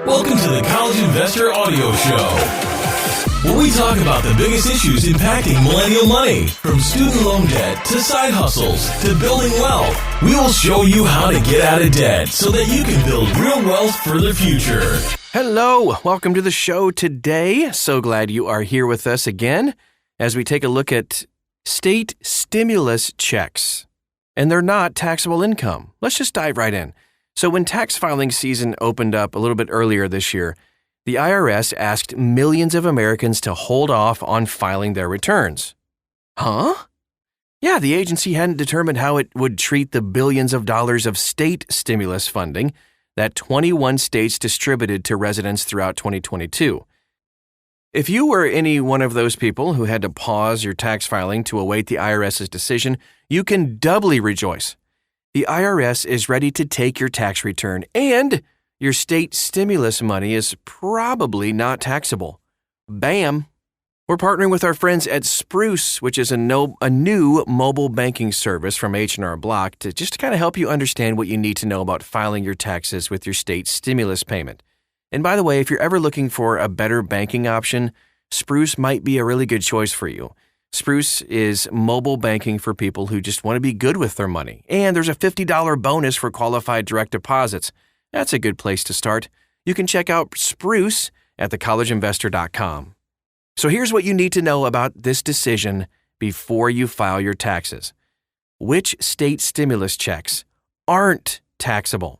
Welcome to the College Investor Audio Show, where we talk about the biggest issues impacting millennial money, from student loan debt to side hustles to building wealth. We will show you how to get out of debt so that you can build real wealth for the future. Hello, welcome to the show today. So glad you are here with us again as we take a look at state stimulus checks. And they're not taxable income. Let's just dive right in. So when tax filing season opened up a little bit earlier this year, the IRS asked millions of Americans to hold off on filing their returns. Huh? Yeah, the agency hadn't determined how it would treat the billions of dollars of state stimulus funding that 21 states distributed to residents throughout 2022. If you were any one of those people who had to pause your tax filing to await the IRS's decision, you can doubly rejoice. The IRS is ready to take your tax return, and your state stimulus money is probably not taxable. Bam! We're partnering with our friends at Spruce, which is a new mobile banking service from H&R Block to kind of help you understand what you need to know about filing your taxes with your state stimulus payment. And by the way, if you're ever looking for a better banking option, Spruce might be a really good choice for you. Spruce is mobile banking for people who just want to be good with their money. And there's a $50 bonus for qualified direct deposits. That's a good place to start. You can check out Spruce at thecollegeinvestor.com. So here's what you need to know about this decision before you file your taxes. Which state stimulus checks aren't taxable?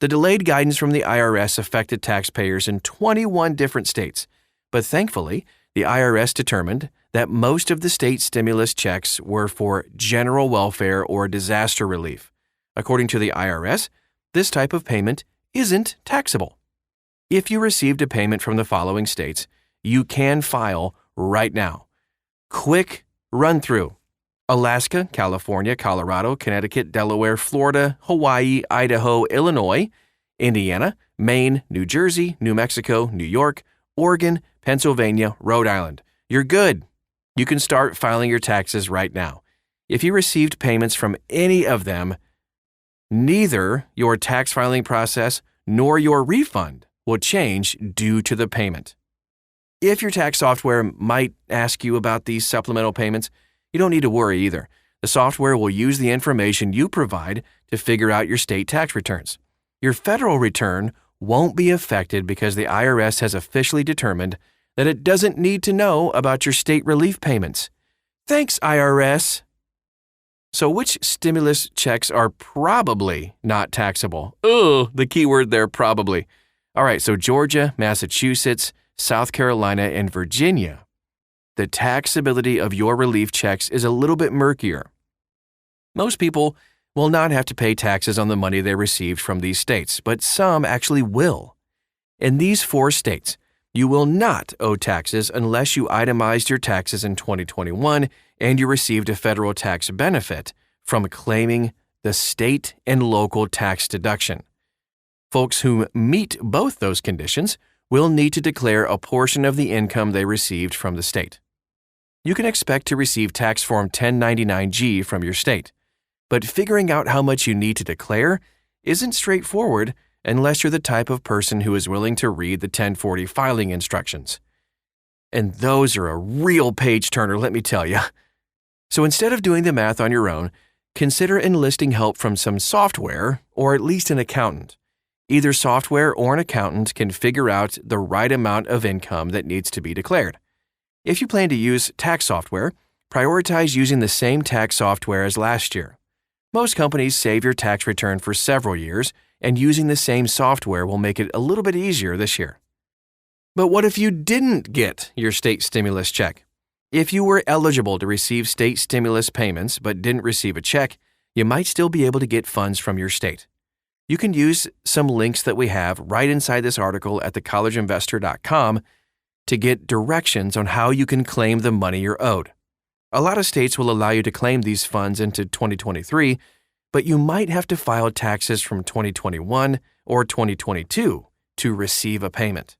The delayed guidance from the IRS affected taxpayers in 21 different states, but thankfully, the IRS determined that most of the state stimulus checks were for general welfare or disaster relief. According to the IRS, this type of payment isn't taxable. If you received a payment from the following states, you can file right now. Quick run through: Alaska, California, Colorado, Connecticut, Delaware, Florida, Hawaii, Idaho, Illinois, Indiana, Maine, New Jersey, New Mexico, New York, Oregon, Pennsylvania, Rhode Island. You're good. You can start filing your taxes right now. If you received payments from any of them, neither your tax filing process nor your refund will change due to the payment. If your tax software might ask you about these supplemental payments, you don't need to worry either. The software will use the information you provide to figure out your state tax returns. Your federal return won't be affected because the IRS has officially determined that it doesn't need to know about your state relief payments. Thanks, IRS. So which stimulus checks are probably not taxable? Ugh, the key word there, probably. All right, so Georgia, Massachusetts, South Carolina, and Virginia. The taxability of your relief checks is a little bit murkier. Most people will not have to pay taxes on the money they received from these states, but some actually will. In these 4 states, you will not owe taxes unless you itemized your taxes in 2021 and you received a federal tax benefit from claiming the state and local tax deduction. Folks who meet both those conditions will need to declare a portion of the income they received from the state. You can expect to receive Tax Form 1099-G from your state, but figuring out how much you need to declare isn't straightforward unless you're the type of person who is willing to read the 1040 filing instructions. And those are a real page-turner, let me tell you. So instead of doing the math on your own, consider enlisting help from some software or at least an accountant. Either software or an accountant can figure out the right amount of income that needs to be declared. If you plan to use tax software, prioritize using the same tax software as last year. Most companies save your tax return for several years, and using the same software will make it a little bit easier this year. But what if you didn't get your state stimulus check? If you were eligible to receive state stimulus payments but didn't receive a check, you might still be able to get funds from your state. You can use some links that we have right inside this article at thecollegeinvestor.com to get directions on how you can claim the money you're owed. A lot of states will allow you to claim these funds into 2023, but you might have to file taxes from 2021 or 2022 to receive a payment.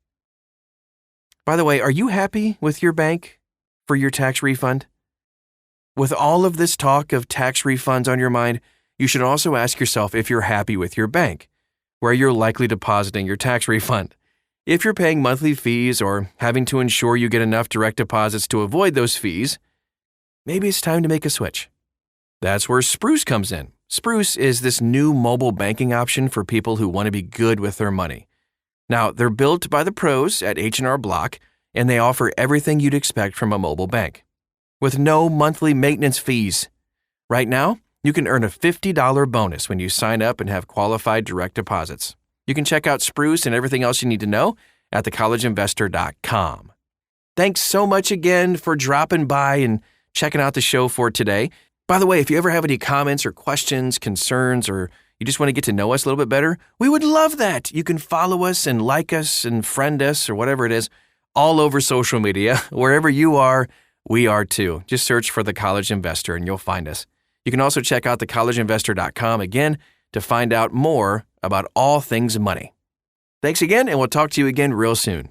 By the way, are you happy with your bank for your tax refund? With all of this talk of tax refunds on your mind, you should also ask yourself if you're happy with your bank, where you're likely depositing your tax refund. If you're paying monthly fees or having to ensure you get enough direct deposits to avoid those fees, maybe it's time to make a switch. That's where Spruce comes in. Spruce is this new mobile banking option for people who want to be good with their money. Now, they're built by the pros at H&R Block, and they offer everything you'd expect from a mobile bank, with no monthly maintenance fees. Right now, you can earn a $50 bonus when you sign up and have qualified direct deposits. You can check out Spruce and everything else you need to know at thecollegeinvestor.com. Thanks so much again for dropping by and checking out the show for today. By the way, if you ever have any comments or questions, concerns, or you just want to get to know us a little bit better, we would love that. You can follow us and like us and friend us or whatever it is all over social media. Wherever you are, we are too. Just search for The College Investor and you'll find us. You can also check out thecollegeinvestor.com again to find out more about all things money. Thanks again, and we'll talk to you again real soon.